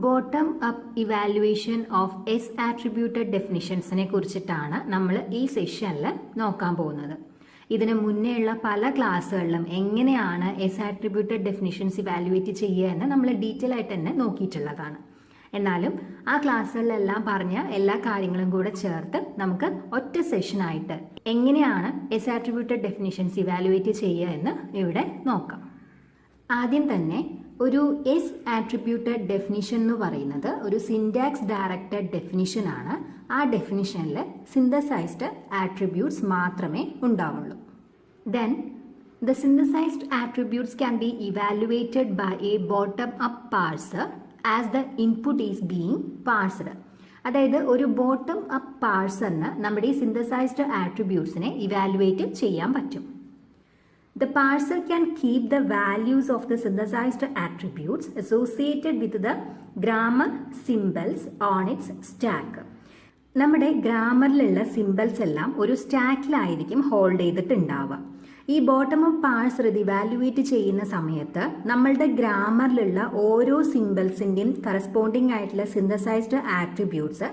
Bottom up evaluation of S attributed ഡെഫിനിഷൻസിനെ കുറിച്ചിട്ടാണ് നമ്മൾ ഈ സെഷനിൽ നോക്കാൻ പോകുന്നത്. ഇതിന് മുന്നേയുള്ള പല ക്ലാസ്സുകളിലും എങ്ങനെയാണ് എസ് ആട്രിബ്യൂട്ടഡ് ഡെഫിനിഷൻസ് ഇവാലുവേറ്റ് ചെയ്യുക എന്ന് നമ്മൾ ഡീറ്റെയിൽ ആയിട്ട് തന്നെ നോക്കിയിട്ടുള്ളതാണ്. എന്നാലും ആ ക്ലാസ്സുകളിലെല്ലാം പറഞ്ഞ എല്ലാ കാര്യങ്ങളും കൂടെ ചേർത്ത് നമുക്ക് ഒറ്റ സെഷനായിട്ട് എങ്ങനെയാണ് എസ് ആട്രിബ്യൂട്ടഡ് ഡെഫിനിഷൻസ് ഇവാലുവേറ്റ് ചെയ്യുക എന്ന് ഇവിടെ നോക്കാം. ആദ്യം തന്നെ ഒരു എസ് ആട്രിബ്യൂട്ടഡ് ഡെഫിനിഷൻ എന്ന് പറയുന്നത് ഒരു സിൻടാക്സ് ഡയറക്റ്റഡ് ഡെഫിനിഷൻ ആണ്. ആ ഡെഫിനിഷനിൽ സിന്തസൈസ്ഡ് ആട്രിബ്യൂട്ട്സ് മാത്രമേ ഉണ്ടാവുള്ളൂ. Then the synthesised attributes can be evaluated by a bottom up parser as the input is being parsed. അതായത് ഒരു ബോട്ടം അപ്പ് പാർസറിന് നമ്മുടെ ഈ സിന്തസൈസ്ഡ് ആട്രിബ്യൂട്ട്സിനെ ഇവാലുവേറ്റ് ചെയ്യാൻ പറ്റും. The parser can keep the values of the synthesized attributes associated with the grammar symbols on its stack. നമ്മുടെ ഗ്രാമറിലുള്ള symbols എല്ലാം ഒരു സ്റ്റാക്കിലായിരിക്കും hold ചെയ്തിട്ടുണ്ടാവുക. ഈ ബോട്ടം അപ്പ് പാർസർ ഇത് ഇവാലുവേറ്റ് ചെയ്യുന്ന സമയത്ത് നമ്മളുടെ ഗ്രാമറിലുള്ള ഓരോ സിംബൽസിൻ്റെയും കറസ്പോണ്ടിങ് ആയിട്ടുള്ള സിന്തസൈസ്ഡ് ആട്രിബ്യൂട്ട്സ്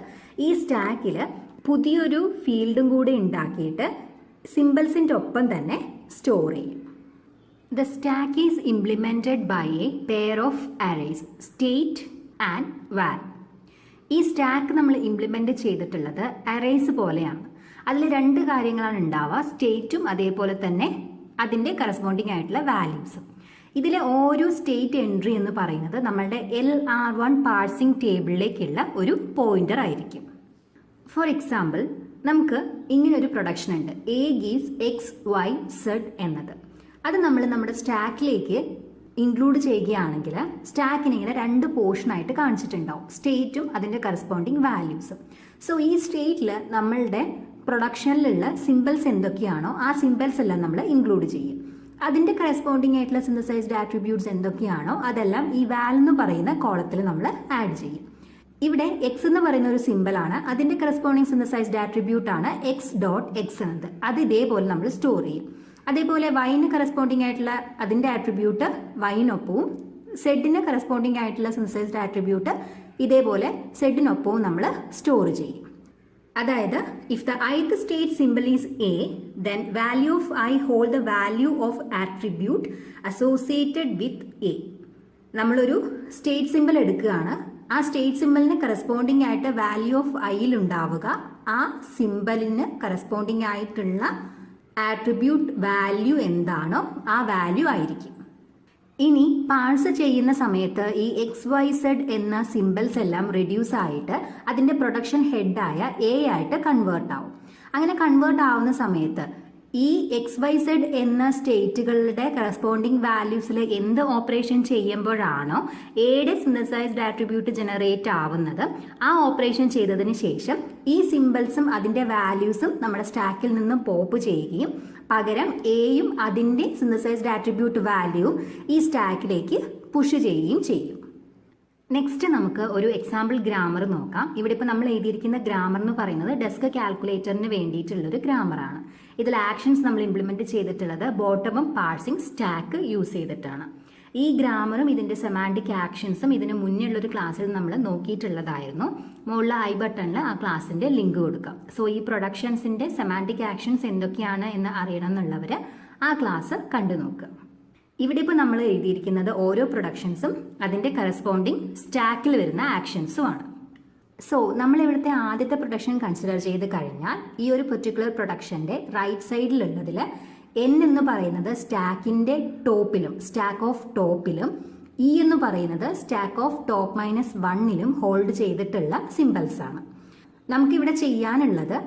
ഈ സ്റ്റാക്കിൽ പുതിയൊരു ഫീൽഡും കൂടെ ഉണ്ടാക്കിയിട്ട് സിംബൽസിൻ്റെ ഒപ്പം തന്നെ സ്റ്റോർ ചെയ്യും. The stack is implemented by a pair of arrays, state and val. ഈ സ്റ്റാക്ക് നമ്മൾ ഇംപ്ലിമെൻ്റ് ചെയ്തിട്ടുള്ളത് അറേസ് പോലെയാണ്. അതിൽ രണ്ട് കാര്യങ്ങളാണ് ഉണ്ടാവുക, സ്റ്റേറ്റും അതേപോലെ തന്നെ അതിൻ്റെ കറസ്പോണ്ടിങ് ആയിട്ടുള്ള വാല്യൂസും. ഇതിലെ ഓരോ സ്റ്റേറ്റ് എൻട്രി എന്ന് പറയുന്നത് നമ്മളുടെ LR1 പാർസിംഗ് ടേബിളിലേക്കുള്ള ഒരു പോയിന്റർ ആയിരിക്കും. ഫോർ എക്സാമ്പിൾ, നമുക്ക് ഇങ്ങനൊരു പ്രൊഡക്ഷൻ ഉണ്ട്, A gives XYZ എന്നത്. അത് നമ്മൾ നമ്മുടെ സ്റ്റാക്കിലേക്ക് ഇൻക്ലൂഡ് ചെയ്യുകയാണെങ്കിൽ സ്റ്റാക്കിനെ ഇങ്ങനെ രണ്ട് പോർഷനായിട്ട് കാണിച്ചിട്ടുണ്ടാവും, സ്റ്റേറ്റും അതിൻ്റെ കറസ്പോണ്ടിങ് വാല്യൂസും. സോ ഈ സ്റ്റേറ്റിൽ നമ്മളുടെ പ്രൊഡക്ഷനിലുള്ള സിംബൽസ് എന്തൊക്കെയാണോ ആ സിംബൽസ് എല്ലാം നമ്മൾ ഇൻക്ലൂഡ് ചെയ്യും. അതിൻ്റെ കറസ്പോണ്ടിങ് ആയിട്ടുള്ള സിന്തസൈസ്ഡ് ആട്രിബ്യൂട്ട്സ് എന്തൊക്കെയാണോ അതെല്ലാം ഈ വാൽ എന്ന് പറയുന്ന കോളത്തിൽ നമ്മൾ ആഡ് ചെയ്യും. ഇവിടെ എക്സ് എന്ന് പറയുന്ന ഒരു സിമ്പിളാണ്, അതിൻ്റെ കറസ്പോണ്ടിങ് സിന്തസൈസ്ഡ് ആട്രിബ്യൂട്ട് ആണ് x.x എന്നത്. അത് ഇതേപോലെ നമ്മൾ സ്റ്റോർ ചെയ്യും. അതേപോലെ വൈന് കറസ്പോണ്ടിങ് ആയിട്ടുള്ള അതിൻ്റെ ആട്രിബ്യൂട്ട് വൈനൊപ്പവും സെഡിന് കറസ്പോണ്ടിങ് ആയിട്ടുള്ള സിന്തസൈസ്ഡ് ആട്രിബ്യൂട്ട് ഇതേപോലെ സെഡിനൊപ്പവും നമ്മൾ സ്റ്റോർ ചെയ്യും. അതായത് if the ith state simple is A, then value of I hold the value of attribute associated with A. നമ്മളൊരു സ്റ്റേറ്റ് സിമ്പിൾ എടുക്കുകയാണ്, ആ സ്റ്റേറ്റ് സിമ്പിളിന് കറസ്പോണ്ടിങ് ആയിട്ട് വാല്യൂ ഓഫ് ഐയിൽ ഉണ്ടാവുക ആ സിമ്പിളിന് കറസ്പോണ്ടിങ് ആയിട്ടുള്ള ആട്രിബ്യൂട്ട് വാല്യൂ എന്താണോ ആ വാല്യൂ ആയിരിക്കും. ഇനി പാഴ്സ് ചെയ്യുന്ന സമയത്ത് ഈ XYZ എന്ന സിമ്പിൾസ് എല്ലാം റെഡ്യൂസ് ആയിട്ട് അതിൻ്റെ പ്രൊഡക്ഷൻ ഹെഡായ A ആയിട്ട് കൺവേർട്ട് ആവും. അങ്ങനെ കൺവേർട്ട് ആവുന്ന സമയത്ത് ഈ XYZ എന്ന സ്റ്റേറ്റുകളുടെ കറസ്പോണ്ടിങ് വാല്യൂസിൽ എന്ത് ഓപ്പറേഷൻ ചെയ്യുമ്പോഴാണോ എയുടെ സിന്തസൈസ്ഡ് ആട്രിബ്യൂട്ട് ജനറേറ്റ് ആവുന്നത്, ആ ഓപ്പറേഷൻ ചെയ്തതിന് ശേഷം ഈ സിംബൽസും അതിൻ്റെ വാല്യൂസും നമ്മുടെ സ്റ്റാക്കിൽ നിന്നും പോപ്പ് ചെയ്യുകയും പകരം എയും അതിൻ്റെ സിന്തസൈസ്ഡ് ആട്രിബ്യൂട്ട് വാല്യൂവും ഈ സ്റ്റാക്കിലേക്ക് പുഷ് ചെയ്യുകയും ചെയ്യും. നെക്സ്റ്റ് നമുക്ക് ഒരു എക്സാമ്പിൾ ഗ്രാമർ നോക്കാം. ഇവിടെ ഇപ്പോൾ നമ്മൾ എഴുതിയിരിക്കുന്ന ഗ്രാമർ എന്ന് പറയുന്നത് ഡെസ്ക് കാൽക്കുലേറ്ററിന് വേണ്ടിയിട്ടുള്ളൊരു ഗ്രാമറാണ്. ഇതിൽ ആക്ഷൻസ് നമ്മൾ ഇംപ്ലിമെൻറ്റ് ചെയ്തിട്ടുള്ളത് ബോട്ടമും പാർസിംഗ് സ്റ്റാക്ക് യൂസ് ചെയ്തിട്ടാണ്. ഈ ഗ്രാമറും ഇതിൻ്റെ സെമാൻറ്റിക് ആക്ഷൻസും ഇതിന് മുന്നേ ഉള്ളൊരു ക്ലാസ്സിൽ നമ്മൾ നോക്കിയിട്ടുള്ളതായിരുന്നു. മുകളിൽ ഐ ബട്ടണിൽ ആ ക്ലാസ്സിൻ്റെ ലിങ്ക് കൊടുക്കാം. സോ ഈ പ്രൊഡക്ഷൻസിൻ്റെ സെമാൻറ്റിക് ആക്ഷൻസ് എന്തൊക്കെയാണ് എന്ന് അറിയണം എന്നുള്ളവർ ആ ക്ലാസ് കണ്ടു നോക്കുക. ഇവിടെ ഇപ്പോൾ നമ്മൾ എഴുതിയിരിക്കുന്നത് ഓരോ പ്രൊഡക്ഷൻസും അതിൻ്റെ കറസ്പോണ്ടിങ് സ്റ്റാക്കിൽ വരുന്ന ആക്ഷൻസുമാണ്. സോ നമ്മൾ ഇവിടുത്തെ ആദ്യത്തെ പ്രൊഡക്ഷൻ കൺസിഡർ ചെയ്ത് കഴിഞ്ഞാൽ ഈ ഒരു പെർട്ടിക്കുലർ പ്രൊഡക്ഷൻ്റെ റൈറ്റ് സൈഡിലുള്ളതിൽ N എന്ന് പറയുന്നത് സ്റ്റാക്കിൻ്റെ ടോപ്പിലും സ്റ്റാക്ക് ഓഫ് ടോപ്പിലും E എന്ന് പറയുന്നത് സ്റ്റാക്ക് ഓഫ് ടോപ്പ് -1ലും ഹോൾഡ് ചെയ്തിട്ടുള്ള സിംബൽസ് ആണ്. നമുക്കിവിടെ ചെയ്യാനുള്ളത്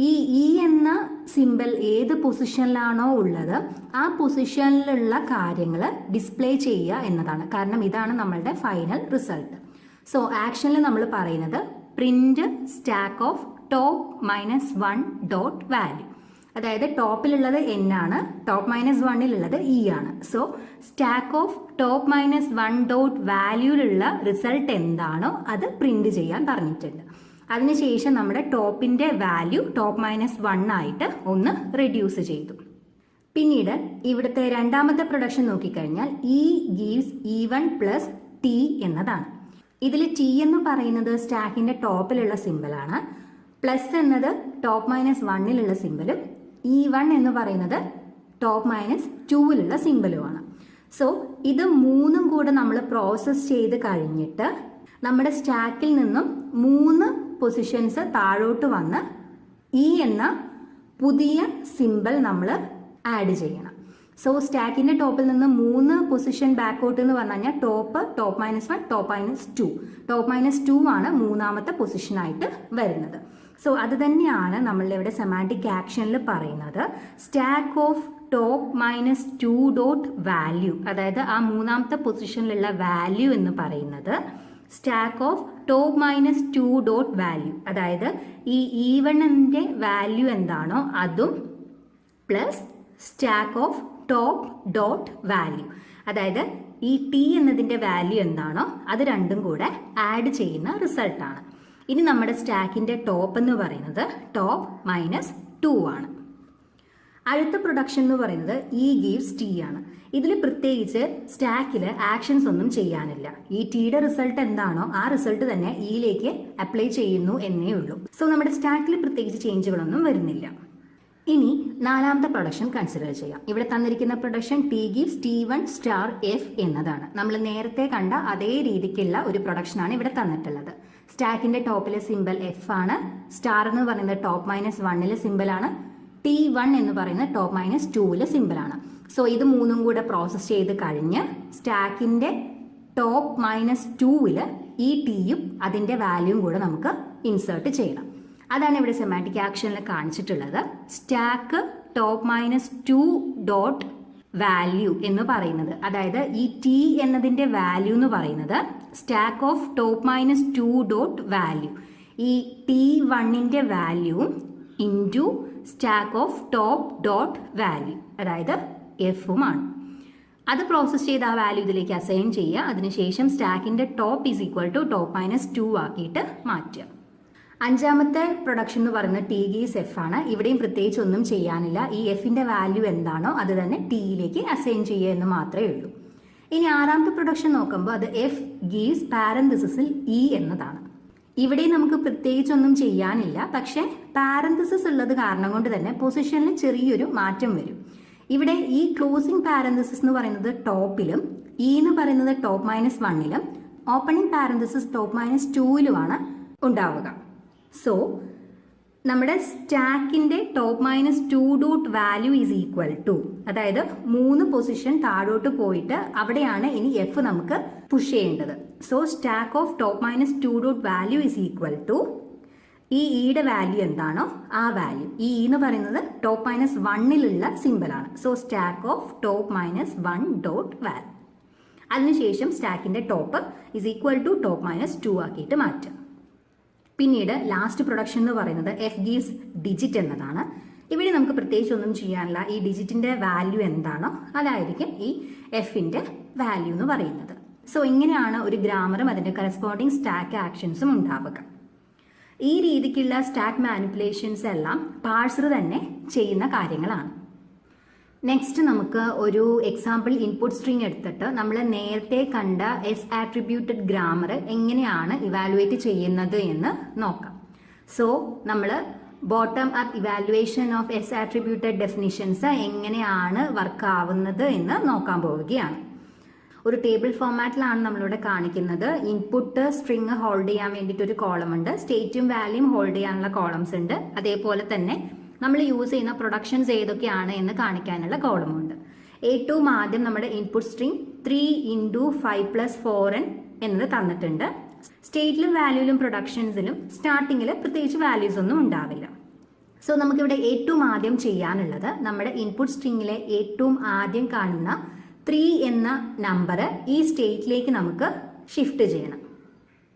ഈ E എന്ന സിമ്പിൾ ഏത് പൊസിഷനിലാണോ ഉള്ളത് ആ പൊസിഷനിലുള്ള കാര്യങ്ങൾ ഡിസ്പ്ലേ ചെയ്യുക എന്നതാണ്. കാരണം ഇതാണ് നമ്മളുടെ ഫൈനൽ റിസൾട്ട്. സോ ആക്ഷനിൽ നമ്മൾ പറയുന്നത് print stack of top -1 dot value. അതായത് ടോപ്പിലുള്ളത് N ആണ്, ടോപ്പ് -1ലുള്ളത് E ആണ്. So stack of top -1 dot വാല്യൂലുള്ള റിസൾട്ട് എന്താണോ അത് പ്രിന്റ് ചെയ്യാൻ പറഞ്ഞിട്ടുണ്ട്. അതിനുശേഷം നമ്മുടെ ടോപ്പിൻ്റെ വാല്യൂ ടോപ്പ് -1 ആയിട്ട് ഒന്ന് റെഡ്യൂസ് ചെയ്തു. പിന്നീട് ഇവിടുത്തെ രണ്ടാമത്തെ പ്രൊഡക്ഷൻ നോക്കിക്കഴിഞ്ഞാൽ E gives E1 plus T എന്നതാണ്. ഇതിൽ ടി എന്ന് പറയുന്നത് സ്റ്റാക്കിന്റെ ടോപ്പിലുള്ള സിമ്പിളാണ്. പ്ലസ് എന്നത് ടോപ്പ് മൈനസ് വണ്ണിലുള്ള സിമ്പിളും E1 എന്ന് പറയുന്നത് ടോപ്പ് മൈനസ് ടൂവിലുള്ള സിമ്പിളുമാണ്. സോ ഇത് മൂന്നും കൂടെ നമ്മൾ പ്രോസസ് ചെയ്ത് കഴിഞ്ഞിട്ട് നമ്മുടെ സ്റ്റാക്കിൽ നിന്നും 3 പൊസിഷൻസ് താഴോട്ട് വന്ന് ഇ എന്ന പുതിയ സിമ്പിൾ നമ്മൾ ആഡ് ചെയ്യണം. സോ സ്റ്റാക്കിന്റെ ടോപ്പിൽ നിന്ന് 3 പൊസിഷൻ ബാക്കോട്ട് എന്ന് പറഞ്ഞു കഴിഞ്ഞാൽ top minus 1, top minus 2. Top minus 2 ആണ് മൂന്നാമത്തെ പൊസിഷനായിട്ട് വരുന്നത്. സോ അത് തന്നെയാണ് നമ്മളുടെ ഇവിടെ സെമാൻറ്റിക് ആക്ഷനിൽ പറയുന്നത്. Stack of top minus 2 dot value, അതായത് ആ മൂന്നാമത്തെ പൊസിഷനിലുള്ള വാല്യൂ എന്ന് പറയുന്നത് stack of top minus 2 dot value, അതായത് ഈ E1ന്റെ വാല്യൂ എന്താണോ അതും plus stack of top dot value, അതായത് ഈ ടി എന്നതിൻ്റെ വാല്യൂ എന്താണോ അത് രണ്ടും കൂടെ ആഡ് ചെയ്യുന്ന റിസൾട്ടാണ്. ഇനി നമ്മുടെ സ്റ്റാക്കിൻ്റെ ടോപ്പ് എന്ന് പറയുന്നത് ടോപ്പ് മൈനസ് 2 ആണ്. അടുത്ത പ്രൊഡക്ഷൻ എന്ന് പറയുന്നത് ഇ ഗീവ്സ് ടി ആണ്. ഇതിൽ പ്രത്യേകിച്ച് സ്റ്റാക്കിൽ ആക്ഷൻസ് ഒന്നും ചെയ്യാനില്ല. ഈ ടിയുടെ റിസൾട്ട് എന്താണോ ആ റിസൾട്ട് തന്നെ ഇയിലേക്ക് അപ്ലൈ ചെയ്യുന്നു എന്നേ ഉള്ളൂ. സോ നമ്മുടെ സ്റ്റാക്കിൽ പ്രത്യേകിച്ച് ചേഞ്ചുകളൊന്നും വരുന്നില്ല. ഇനി നാലാമത്തെ പ്രൊഡക്ഷൻ കൺസിഡർ ചെയ്യാം. ഇവിടെ തന്നിരിക്കുന്ന production T gives T1 star F എന്നതാണ്. നമ്മൾ നേരത്തെ കണ്ട അതേ രീതിക്കുള്ള ഒരു പ്രൊഡക്ഷനാണ് ഇവിടെ തന്നിട്ടുള്ളത്. സ്റ്റാക്കിന്റെ ടോപ്പിലെ സിമ്പിൾ എഫ് ആണ്. സ്റ്റാർ എന്ന് പറയുന്നത് ടോപ്പ് മൈനസ് 1ലെ സിമ്പിളാണ്. T1 എന്ന് പറയുന്നത് ടോപ്പ് മൈനസ് 2ലെ സിമ്പിളാണ്. സോ ഇത് മൂന്നും കൂടെ പ്രോസസ് ചെയ്ത് കഴിഞ്ഞ് സ്റ്റാക്കിന്റെ ടോപ്പ് മൈനസ് 2ൽ ഈ ടിയും അതിന്റെ വാല്യൂയും കൂടെ നമുക്ക് ഇൻസേർട്ട് ചെയ്യണം. അതാണ് ഇവിടെ സെമാൻറ്റിക് ആക്ഷനിൽ കാണിച്ചിട്ടുള്ളത്. Stack top minus 2 dot value എന്ന് പറയുന്നത്, അതായത് ഈ ടി എന്നതിൻ്റെ വാല്യൂ എന്ന് പറയുന്നത് stack of top minus 2 dot value, ഈ T1ന്റെ വാല്യൂവും into stack of top dot value, അതായത് എഫുമാണ്. അത് പ്രോസസ് ചെയ്ത് ആ വാല്യൂ ഇതിലേക്ക് അസൈൻ ചെയ്യുക. അതിനുശേഷം സ്റ്റാക്കിൻ്റെ top is equal to top minus 2 ആക്കിയിട്ട് മാറ്റുക. അഞ്ചാമത്തെ പ്രൊഡക്ഷൻ എന്ന് പറയുന്നത് ടി ഗീവ്സ് എഫ് ആണ്. ഇവിടെയും പ്രത്യേകിച്ച് ഒന്നും ചെയ്യാനില്ല. ഈ എഫിന്റെ വാല്യൂ എന്താണോ അത് തന്നെ ടിയിലേക്ക് അസൈൻ ചെയ്യുക എന്ന് മാത്രമേ ഉള്ളൂ. ഇനി ആറാമത്തെ പ്രൊഡക്ഷൻ നോക്കുമ്പോൾ അത് എഫ് ഗീവ്സ് പാരന്തസിസിൽ ഇ എന്നതാണ്. ഇവിടെ നമുക്ക് പ്രത്യേകിച്ചൊന്നും ചെയ്യാനില്ല. പക്ഷെ പാരന്തസിസ് ഉള്ളത് കാരണം കൊണ്ട് തന്നെ പൊസിഷനിൽ ചെറിയൊരു മാറ്റം വരും. ഇവിടെ ഈ ക്ലോസിംഗ് പാരന്തസിസ് എന്ന് പറയുന്നത് ടോപ്പിലും ഇ എന്ന് പറയുന്നത് ടോപ്പ് മൈനസ് 1ലും ഓപ്പണിംഗ് പാരന്തസിസ് ടോപ്പ് മൈനസ് 2ലുമാണ് ഉണ്ടാവുക. സോ നമ്മുടെ സ്റ്റാക്കിന്റെ top minus 2 dot value is equal to, അതായത് 3 പൊസിഷൻ താഴോട്ട് പോയിട്ട് അവിടെയാണ് ഇനി എഫ് നമുക്ക് പുഷ് ചെയ്യേണ്ടത്. So stack of top minus 2 dot value is equal to ഈ ഇയുടെ വാല്യൂ എന്താണോ ആ വാല്യൂ. ഈ എന്ന് പറയുന്നത് ടോപ്പ് മൈനസ് 1ലുള്ള സിമ്പിളാണ്. So stack of top minus 1 dot value. അതിനുശേഷം സ്റ്റാക്കിന്റെ top is equal to top minus 2 ആക്കിയിട്ട് മാറ്റുക. പിന്നീട് ലാസ്റ്റ് പ്രൊഡക്ഷൻ എന്ന് പറയുന്നത് എഫ് ഗീവ്സ് ഡിജിറ്റ് എന്നതാണ്. ഇവിടെ നമുക്ക് പ്രത്യേകിച്ച് ഒന്നും ചെയ്യാനില്ല. ഈ ഡിജിറ്റിന്റെ വാല്യൂ എന്താണോ അതായിരിക്കും ഈ എഫിന്റെ വാല്യൂ എന്ന് പറയുന്നത്. സോ ഇങ്ങനെയാണ് ഒരു ഗ്രാമറും അതിന്റെ കറസ്പോണ്ടിങ് സ്റ്റാക്ക് ആക്ഷൻസും ഉണ്ടാവുക. ഈ രീതിക്കുള്ള സ്റ്റാക്ക് മാനിപ്പുലേഷൻസ് എല്ലാം പാഴ്സർ തന്നെ ചെയ്യുന്ന കാര്യങ്ങളാണ്. നെക്സ്റ്റ് നമുക്ക് ഒരു എക്സാമ്പിൾ ഇൻപുട്ട് സ്ട്രിങ് എടുത്തിട്ട് നമ്മൾ നേരത്തെ കണ്ട എസ് ആട്രിബ്യൂട്ടഡ് ഗ്രാമർ എങ്ങനെയാണ് ഇവാലുവേറ്റ് ചെയ്യുന്നത് എന്ന് നോക്കാം. സോ നമ്മൾ bottom up evaluation of S attributed definitions എങ്ങനെയാണ് വർക്ക് ആവുന്നത് എന്ന് നോക്കാൻ പോവുകയാണ്. ഒരു ടേബിൾ ഫോമാറ്റിലാണ് നമ്മളിവിടെ കാണിക്കുന്നത്. ഇൻപുട്ട് സ്ട്രിങ് ഹോൾഡ് ചെയ്യാൻ വേണ്ടിയിട്ട് ഒരു കോളം ഉണ്ട്, സ്റ്റേറ്റും വാല്യൂം ഹോൾഡ് ചെയ്യാനുള്ള കോളംസ് ഉണ്ട്. അതേപോലെ തന്നെ നമ്മൾ യൂസ് ചെയ്യുന്ന പ്രൊഡക്ഷൻസ് ഏതൊക്കെയാണ് എന്ന് കാണിക്കാനുള്ള കോളമുണ്ട്. ഏറ്റവും ആദ്യം നമ്മുടെ ഇൻപുട്ട് സ്ട്രിങ് 3 × 5 + 4n എന്നത് തന്നിട്ടുണ്ട്. സ്റ്റേറ്റിലും വാല്യൂലും പ്രൊഡക്ഷൻസിലും സ്റ്റാർട്ടിങ്ങിൽ പ്രത്യേകിച്ച് വാല്യൂസ് ഒന്നും ഉണ്ടാവില്ല. സോ നമുക്കിവിടെ ഏറ്റവും ആദ്യം ചെയ്യാനുള്ളത് നമ്മുടെ ഇൻപുട്ട് സ്ട്രിങ്ങിലെ ഏറ്റവും ആദ്യം കാണുന്ന 3 എന്ന നമ്പർ ഈ സ്റ്റേറ്റിലേക്ക് നമുക്ക് ഷിഫ്റ്റ് ചെയ്യണം.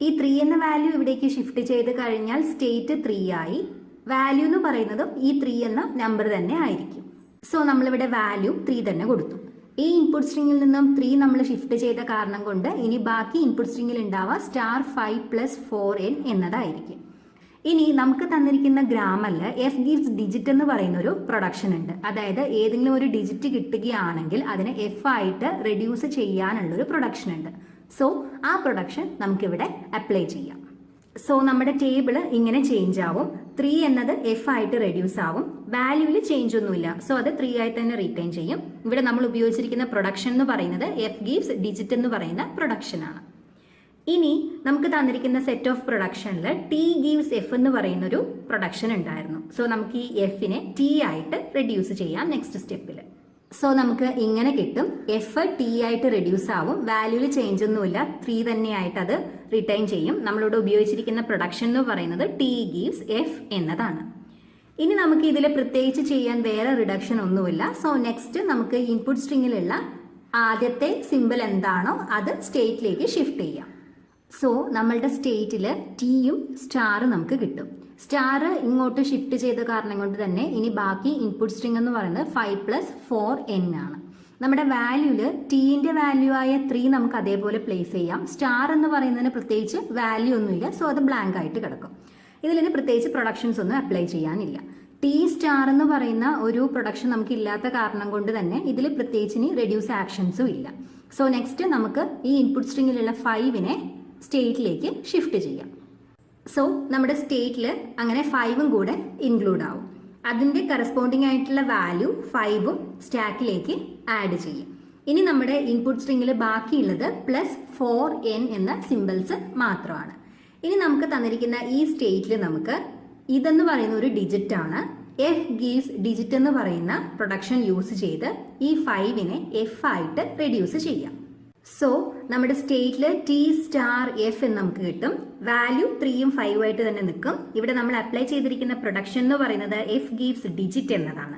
ഈ 3 എന്ന വാല്യൂ ഇവിടേക്ക് ഷിഫ്റ്റ് ചെയ്ത് കഴിഞ്ഞാൽ സ്റ്റേറ്റ് 3 ആയി. വാല്യൂ എന്ന് പറയുന്നതും ഈ 3 എന്ന നമ്പർ തന്നെ ആയിരിക്കും. സോ നമ്മളിവിടെ വാല്യൂ 3 തന്നെ കൊടുത്തു. ഈ ഇൻപുട്ട് സ്ട്രിങ്ങിൽ നിന്നും 3 നമ്മൾ ഷിഫ്റ്റ് ചെയ്ത കാരണം കൊണ്ട് ഇനി ബാക്കി ഇൻപുട്ട് സ്ട്രിങ്ങിൽ ഉണ്ടാവുക *5 + 4n എന്നതായിരിക്കും. ഇനി നമുക്ക് തന്നിരിക്കുന്ന ഗ്രാമറിൽ എഫ് ഗീവ്സ് ഡിജിറ്റ് എന്ന് പറയുന്ന ഒരു പ്രൊഡക്ഷൻ ഉണ്ട്. അതായത് ഏതെങ്കിലും ഒരു ഡിജിറ്റ് കിട്ടുകയാണെങ്കിൽ അതിനെ എഫ് ആയിട്ട് റെഡ്യൂസ് ചെയ്യാനുള്ളൊരു പ്രൊഡക്ഷൻ ഉണ്ട്. സോ ആ പ്രൊഡക്ഷൻ നമുക്കിവിടെ അപ്ലൈ ചെയ്യാം. സോ നമ്മുടെ ടേബിൾ ഇങ്ങനെ ചേഞ്ച് ആവും. 3 എന്നത് എഫ് ആയിട്ട് റെഡ്യൂസ് ആവും. വാല്യൂവിൽ ചേഞ്ച് ഒന്നുമില്ല, സോ അത് 3 ആയി തന്നെ റീറ്റെയിൻ ചെയ്യും. ഇവിടെ നമ്മൾ ഉപയോഗിച്ചിരിക്കുന്ന പ്രൊഡക്ഷൻ എന്ന് പറയുന്നത് എഫ് ഗീവ്സ് ഡിജിറ്റ് എന്ന് പറയുന്ന പ്രൊഡക്ഷൻ ആണ്. ഇനി നമുക്ക് തന്നിരിക്കുന്ന സെറ്റ് ഓഫ് പ്രൊഡക്ഷനിൽ ടി ഗീവ്സ് എഫ് എന്ന് പറയുന്ന ഒരു പ്രൊഡക്ഷൻ ഉണ്ടായിരുന്നു. സോ നമുക്ക് ഈ എഫിനെ ടി ആയിട്ട് റെഡ്യൂസ് ചെയ്യാം നെക്സ്റ്റ് സ്റ്റെപ്പിൽ. സോ നമുക്ക് ഇങ്ങനെ കിട്ടും. എഫ് ടി ആയിട്ട് റെഡ്യൂസ് ആവും. വാല്യൂവിൽ ചേഞ്ച് ഒന്നുമില്ല, 3 തന്നെയായിട്ട് അത് റിട്ടൈൻ ചെയ്യും. നമ്മളിവിടെ ഉപയോഗിച്ചിരിക്കുന്ന പ്രൊഡക്ഷൻ എന്ന് പറയുന്നത് ടി ഗീവ്സ് എഫ് എന്നതാണ്. ഇനി നമുക്ക് ഇതിൽ പ്രത്യേകിച്ച് ചെയ്യാൻ വേറെ റിഡക്ഷൻ ഒന്നുമില്ല. സോ നെക്സ്റ്റ് നമുക്ക് ഇൻപുട്ട് സ്ട്രിങ്ങിലുള്ള ആദ്യത്തെ സിമ്പിൾ എന്താണോ അത് സ്റ്റേറ്റിലേക്ക് ഷിഫ്റ്റ് ചെയ്യാം. സോ നമ്മളുടെ സ്റ്റേറ്റിൽ ടിയും സ്റ്റാറും നമുക്ക് കിട്ടും. സ്റ്റാർ ഇങ്ങോട്ട് ഷിഫ്റ്റ് ചെയ്ത കാരണം കൊണ്ട് തന്നെ ഇനി ബാക്കി ഇൻപുട്ട് സ്ട്രിംഗ് എന്ന് പറയുന്നത് 5 + 4n ആണ്. നമ്മുടെ വാല്യൂല് ടീന്റെ വാല്യൂ ആയ 3 നമുക്ക് അതേപോലെ പ്ലേസ് ചെയ്യാം. സ്റ്റാർ എന്ന് പറയുന്നതിന് പ്രത്യേകിച്ച് വാല്യൂ ഒന്നുമില്ല, സോ അത് ബ്ലാങ്ക് ആയിട്ട് കിടക്കും. ഇതിന് പ്രത്യേകിച്ച് പ്രൊഡക്ഷൻസ് ഒന്നും അപ്ലൈ ചെയ്യാനില്ല. ടി സ്റ്റാർ എന്ന് പറയുന്ന ഒരു പ്രൊഡക്ഷൻ നമുക്ക് ഇല്ലാത്ത കാരണം കൊണ്ട് തന്നെ ഇതിൽ പ്രത്യേകിച്ച് ഇനി റെഡ്യൂസ് ആക്ഷൻസും ഇല്ല. സോ നെക്സ്റ്റ് നമുക്ക് ഈ ഇൻപുട്ട് സ്ട്രിങ്ങിലുള്ള 5നെ സ്റ്റേറ്റിലേക്ക് ഷിഫ്റ്റ് ചെയ്യാം. സോ നമ്മുടെ സ്റ്റേറ്റിൽ അങ്ങനെ 5ഉം കൂടെ ഇൻക്ലൂഡ് ആവും. അതിൻ്റെ കറസ്പോണ്ടിങ് ആയിട്ടുള്ള വാല്യൂ 5ഉം സ്റ്റാക്കിലേക്ക് ആഡ് ചെയ്യും. ഇനി നമ്മുടെ ഇൻപുട്ട് സ്ട്രിങ്ങിൽ ബാക്കിയുള്ളത് +4n എന്ന സിമ്പിൾസ് മാത്രമാണ്. ഇനി നമുക്ക് തന്നിരിക്കുന്ന ഈ സ്റ്റേറ്റിൽ നമുക്ക് ഇതെന്ന് പറയുന്ന ഒരു ഡിജിറ്റ് ആണ്. എഫ് ഗീവ്സ് ഡിജിറ്റ് എന്ന് പറയുന്ന പ്രൊഡക്ഷൻ യൂസ് ചെയ്ത് ഈ 5നെ എഫ് ആയിട്ട് റെഡ്യൂസ് ചെയ്യാം. സോ നമ്മുടെ സ്റ്റേറ്റിൽ ടി സ്റ്റാർ എഫ് എന്ന് നമുക്ക് കിട്ടും. വാല്യൂ 3ഉം 5ഉം ആയിട്ട് തന്നെ നിൽക്കും. ഇവിടെ നമ്മൾ അപ്ലൈ ചെയ്തിരിക്കുന്ന പ്രൊഡക്ഷൻ എന്ന് പറയുന്നത് എഫ് ഗീവ്സ് ഡിജിറ്റ് എന്നതാണ്.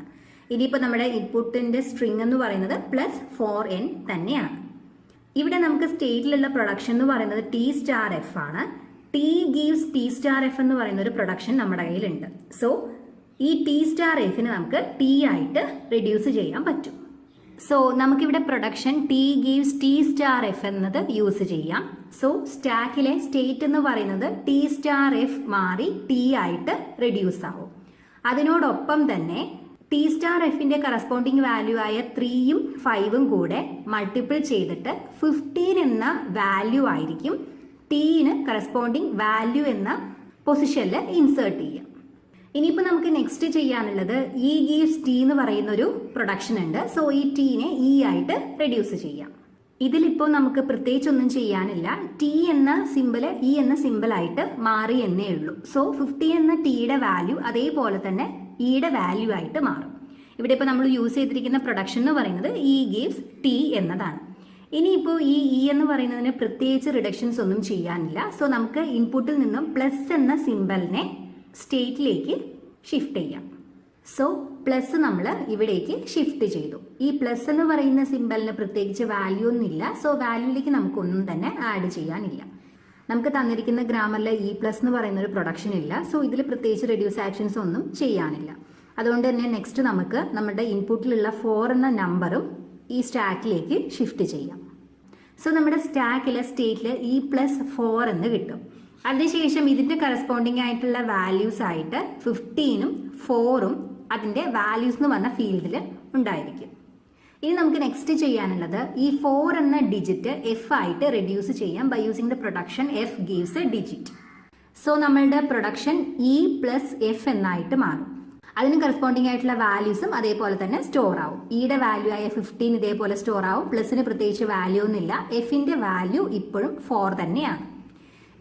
ഇനിയിപ്പോൾ നമ്മുടെ ഇൻപുട്ടിന്റെ സ്ട്രിംഗ് എന്ന് പറയുന്നത് +4n തന്നെയാണ്. ഇവിടെ നമുക്ക് സ്റ്റേറ്റിലുള്ള പ്രൊഡക്ഷൻ എന്ന് പറയുന്നത് ടി സ്റ്റാർ എഫ് ആണ്. T gives T star F എന്ന് പറയുന്ന ഒരു പ്രൊഡക്ഷൻ നമ്മുടെ കയ്യിലുണ്ട്. സോ ഈ ടി സ്റ്റാർ എഫിന് നമുക്ക് ടി ആയിട്ട് റെഡ്യൂസ് ചെയ്യാൻ പറ്റും. സോ നമുക്കിവിടെ production T gives T star F എന്നത് യൂസ് ചെയ്യാം. സോ സ്റ്റാക്കിലെ സ്റ്റേറ്റ് എന്ന് പറയുന്നത് ടി സ്റ്റാർ എഫ് മാറി ടി ആയിട്ട് റെഡ്യൂസ് ആവും. അതിനോടൊപ്പം തന്നെ ടി സ്റ്റാർ എഫിന്റെ കറസ്പോണ്ടിങ് വാല്യൂ ആയ 3ഉം 5ഉം കൂടെ മൾട്ടിപ്പിൾ ചെയ്തിട്ട് 15 എന്ന വാല്യൂ ആയിരിക്കും ടീന് കറസ്പോണ്ടിങ് വാല്യൂ എന്ന പൊസിഷനിൽ ഇൻസേർട്ട് ചെയ്യാം. ഇനിയിപ്പോൾ നമുക്ക് നെക്സ്റ്റ് ചെയ്യാനുള്ളത് ഇ ഗീവ്സ് ടി എന്ന് പറയുന്ന ഒരു പ്രൊഡക്ഷൻ ഉണ്ട്. സോ ഈ ടീനെ ഇ ആയിട്ട് റെഡ്യൂസ് ചെയ്യാം. ഇതിലിപ്പോൾ നമുക്ക് പ്രത്യേകിച്ചൊന്നും ചെയ്യാനില്ല. ടി എന്ന സിമ്പിൾ ഇ എന്ന സിമ്പിൾ ആയിട്ട് മാറി എന്നേ ഉള്ളൂ. സോ 50 എന്ന ടിയുടെ വാല്യൂ അതേപോലെ തന്നെ ഇയുടെ വാല്യൂ ആയിട്ട് മാറും. ഇവിടെ ഇപ്പോൾ നമ്മൾ യൂസ് ചെയ്തിരിക്കുന്ന പ്രൊഡക്ഷൻ എന്ന് പറയുന്നത് ഇ ഗീവ്സ് ടി എന്നതാണ്. ഇനിയിപ്പോൾ ഈ ഇ എന്ന് പറയുന്നതിന് പ്രത്യേകിച്ച് റിഡക്ഷൻസ് ഒന്നും ചെയ്യാനില്ല. സോ നമുക്ക് ഇൻപുട്ടിൽ നിന്നും പ്ലസ് എന്ന സിമ്പിളിനെ സ്റ്റേറ്റിലേക്ക് ഷിഫ്റ്റ് ചെയ്യാം. സോ പ്ലസ് നമ്മൾ ഇവിടേക്ക് ഷിഫ്റ്റ് ചെയ്തു. ഈ പ്ലസ് എന്ന് പറയുന്ന സിമ്പിളിന് പ്രത്യേകിച്ച് വാല്യൂ ഒന്നുമില്ല. സോ വാല്യൂയിലേക്ക് നമുക്കൊന്നും തന്നെ ആഡ് ചെയ്യാനില്ല. നമുക്ക് തന്നിരിക്കുന്ന ഗ്രാമറിൽ ഇ പ്ലസ് എന്ന് പറയുന്ന ഒരു പ്രൊഡക്ഷൻ ഇല്ല. സോ ഇതിൽ പ്രത്യേകിച്ച് റെഡ്യൂസ് ആക്ഷൻസ് ഒന്നും ചെയ്യാനില്ല. അതുകൊണ്ട് തന്നെ നെക്സ്റ്റ് നമുക്ക് നമ്മുടെ ഇൻപുട്ടിലുള്ള 4 എന്ന നമ്പറും ഈ സ്റ്റാക്കിലേക്ക് ഷിഫ്റ്റ് ചെയ്യാം. സോ നമ്മുടെ സ്റ്റാക്കിലെ സ്റ്റേറ്റിൽ ഇ +4 എന്ന് കിട്ടും. അതിനുശേഷം ഇതിന്റെ കറസ്പോണ്ടിങ് ആയിട്ടുള്ള വാല്യൂസ് ആയിട്ട് 15ഉം 4ഉം അതിന്റെ വാല്യൂസ് എന്ന് പറഞ്ഞ ഫീൽഡിൽ ഉണ്ടായിരിക്കും. ഇനി നമുക്ക് നെക്സ്റ്റ് ചെയ്യാനുള്ളത് ഈ 4 എന്ന ഡിജിറ്റ് എഫ് ആയിട്ട് റെഡ്യൂസ് ചെയ്യാം by using the production F gives a digit. So നമ്മളുടെ പ്രൊഡക്ഷൻ ഇ +f എന്നായിട്ട് മാറും. അതിന് കറസ്പോണ്ടിങ് ആയിട്ടുള്ള വാല്യൂസും അതേപോലെ തന്നെ സ്റ്റോർ ആവും. ഇയുടെ വാല്യൂ ആയ 15 ഇതേപോലെ സ്റ്റോർ ആവും. പ്ലസിന് പ്രത്യേകിച്ച് വാല്യൂ ഒന്നുമില്ല. എഫിന്റെ വാല്യൂ ഇപ്പോഴും 4 തന്നെയാണ്.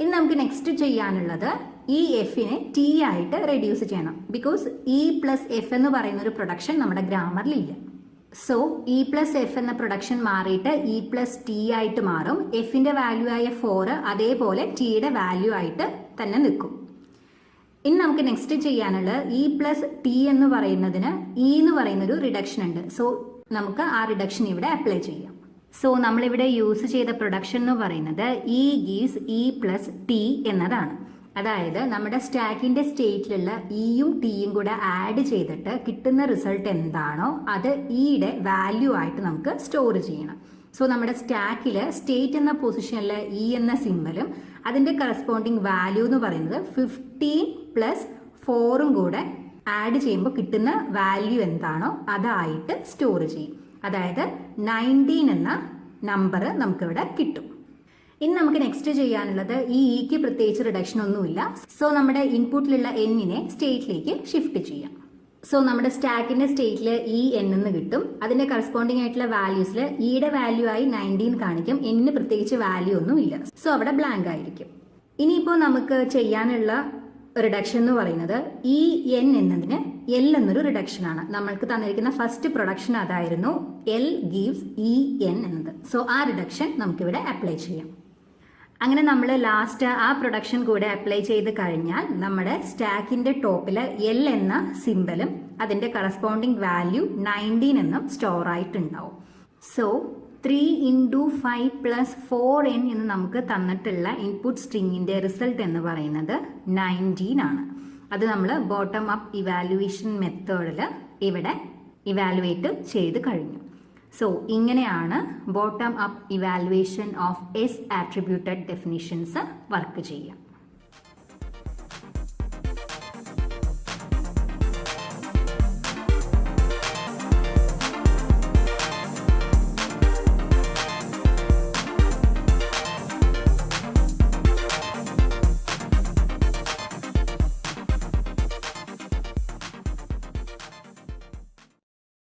ഇനി നമുക്ക് നെക്സ്റ്റ് ചെയ്യാനുള്ളത് ഈ എഫിനെ ടി ആയിട്ട് റെഡ്യൂസ് ചെയ്യണം. ബിക്കോസ് ഇ +f എന്ന് പറയുന്ന ഒരു പ്രൊഡക്ഷൻ നമ്മുടെ ഗ്രാമറിലില്ല. സോ ഇ +f എന്ന പ്രൊഡക്ഷൻ മാറിയിട്ട് ഇ +t ആയിട്ട് മാറും. എഫിന്റെ വാല്യൂ ആയ 4 അതേപോലെ ടിയുടെ വാല്യൂ ആയിട്ട് തന്നെ നിൽക്കും. ഇനി നമുക്ക് നെക്സ്റ്റ് ചെയ്യാനുള്ളത് ഇ +t എന്ന് പറയുന്നതിന് ഇ എന്ന് പറയുന്ന ഒരു റിഡക്ഷൻ ഉണ്ട്. സോ നമുക്ക് ആ റിഡക്ഷൻ ഇവിടെ അപ്ലൈ ചെയ്യാം. സോ നമ്മളിവിടെ യൂസ് ചെയ്ത പ്രൊഡക്ഷൻ എന്ന് പറയുന്നത് ഇ ഗീവ്സ് ഇ +t എന്നതാണ്. അതായത് നമ്മുടെ സ്റ്റാക്കിന്റെ സ്റ്റേറ്റിലുള്ള ഇയും ടിയും കൂടെ ആഡ് ചെയ്തിട്ട് കിട്ടുന്ന റിസൾട്ട് എന്താണോ അത് ഇയുടെ വാല്യൂ ആയിട്ട് നമുക്ക് സ്റ്റോർ ചെയ്യണം. സോ നമ്മുടെ സ്റ്റാക്കിൽ സ്റ്റേറ്റ് എന്ന പൊസിഷനിൽ ഇ എന്ന സിമ്പലും അതിന്റെ കറസ്പോണ്ടിങ് വാല്യൂ എന്ന് പറയുന്നത് 15 + 4ഉം കൂടെ ആഡ് ചെയ്യുമ്പോൾ കിട്ടുന്ന വാല്യൂ എന്താണോ അതായിട്ട് സ്റ്റോർ ചെയ്യും. അതായത് 19 എന്ന നമ്പർ നമുക്കിവിടെ കിട്ടും. ഇനി നമുക്ക് നെക്സ്റ്റ് ചെയ്യാനുള്ളത് ഈ ഇക്ക് പ്രത്യേകിച്ച് റിഡക്ഷൻ ഒന്നുമില്ല. സോ നമ്മുടെ ഇൻപുട്ടിലുള്ള എന്നിനെ സ്റ്റേറ്റിലേക്ക് ഷിഫ്റ്റ് ചെയ്യാം. സോ നമ്മുടെ സ്റ്റാക്കിന്റെ സ്റ്റേറ്റിൽ ഇ എൻ എന്ന് കിട്ടും. അതിന്റെ കറസ്പോണ്ടിങ് ആയിട്ടുള്ള വാല്യൂസിൽ ഇയുടെ വാല്യൂ ആയി 19 കാണിക്കും. എന്നിന് പ്രത്യേകിച്ച് വാല്യൂ ഒന്നും ഇല്ല. സോ അവിടെ ബ്ലാങ്ക് ആയിരിക്കും. ഇനിയിപ്പോൾ നമുക്ക് ചെയ്യാനുള്ള റിഡക്ഷൻ എന്ന് പറയുന്നത് ഇ എൻ എന്നതിന് എൽ എന്നൊരു റിഡക്ഷൻ ആണ്. നമ്മൾക്ക് തന്നിരിക്കുന്ന ഫസ്റ്റ് പ്രൊഡക്ഷൻ അതായിരുന്നു എൽ ഗീവ്സ് ഇ എൻ എന്നത്. സോ ആ റിഡക്ഷൻ നമുക്കിവിടെ അപ്ലൈ ചെയ്യാം. അങ്ങനെ നമ്മൾ ലാസ്റ്റ് ആ പ്രൊഡക്ഷൻ കൂടെ അപ്ലൈ ചെയ്ത് കഴിഞ്ഞാൽ നമ്മുടെ സ്റ്റാക്കിന്റെ ടോപ്പിൽ എൽ എന്ന സിമ്പലും അതിന്റെ കറസ്പോണ്ടിങ് വാല്യൂ 19 എന്നും സ്റ്റോർ ആയിട്ടുണ്ടാവും. സോ 3 × 5 + 4n എന്ന് നമുക്ക് തന്നിട്ടുള്ള ഇൻപുട്ട് സ്ട്രിങ്ങിന്റെ റിസൾട്ട് എന്ന് പറയുന്നത് 19 ആണ്. അത് നമ്മൾ ബോട്ടം അപ്പ് ഇവാലുവേഷൻ മെത്തേഡിൽ ഇവിടെ ഇവാലുവേറ്റ് ചെയ്ത് കഴിഞ്ഞു. സോ ഇങ്ങനെയാണ് bottom up evaluation of S attributed definitions work ചെയ്യുക.